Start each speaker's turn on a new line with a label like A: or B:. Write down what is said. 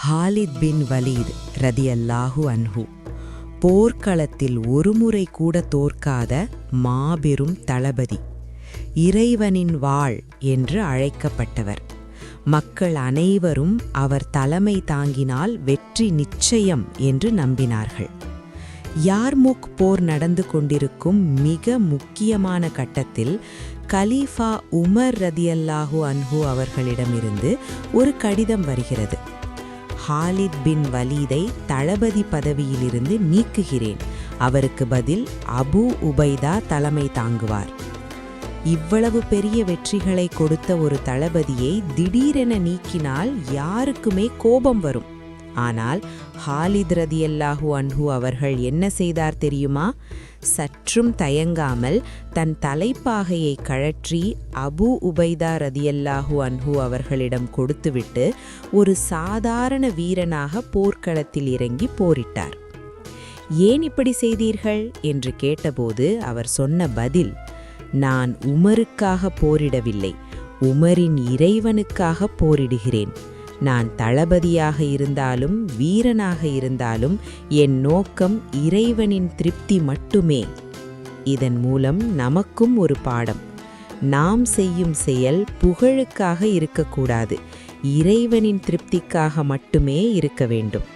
A: Khalid bin Walid ரதியல்லாஹு அன்ஹு போர்க்களத்தில் ஒருமுறை கூட தோற்காத மாபெரும் தளபதி, இறைவனின் வாள் என்று அழைக்கப்பட்டவர். மக்கள் அனைவரும் அவர் தலைமை தாங்கினால் வெற்றி நிச்சயம் என்று நம்பினார்கள். யார்முக் போர் நடந்து கொண்டிருக்கும் மிக முக்கியமான கட்டத்தில் கலீஃபா உமர் ரதியல்லாஹு அன்ஹு அவர்களிடமிருந்து ஒரு கடிதம் வருகிறது. ஹாலித் பின் வலீதை தளபதி பதவியிலிருந்து நீக்குகிறேன், அவருக்கு பதில் அபு உபைதா தலைமை தாங்குவார். இவ்வளவு பெரிய வெற்றிகளை கொடுத்த ஒரு தளபதியை திடீரென நீக்கினால் யாருக்குமே கோபம் வரும். ஆனால் ஹாலித் ரதியல்லாஹு அன்ஹு அவர்கள் என்ன செய்தார் தெரியுமா? சற்றும் தயங்காமல் தன் தலைப்பாகையை கழற்றி அபு உபைதா ரதியல்லாஹு அன்ஹு அவர்களிடம் கொடுத்துவிட்டு ஒரு சாதாரண வீரனாக போர்க்களத்தில் இறங்கி போரிட்டார். ஏன் இப்படி செய்தீர்கள் என்று கேட்டபோது அவர் சொன்ன பதில், நான் உமருக்காக போரிடவில்லை, உமரின் இறைவனுக்காக போரிடுகிறேன். நான் தளபதியாக இருந்தாலும் வீரனாக இருந்தாலும் என் நோக்கம் இறைவனின் திருப்தி மட்டுமே. இதன் மூலம் நமக்கும் ஒரு பாடம். நாம் செய்யும் செயல் புகழுக்காக இருக்கக்கூடாது, இறைவனின் திருப்திக்காக மட்டுமே இருக்க வேண்டும்.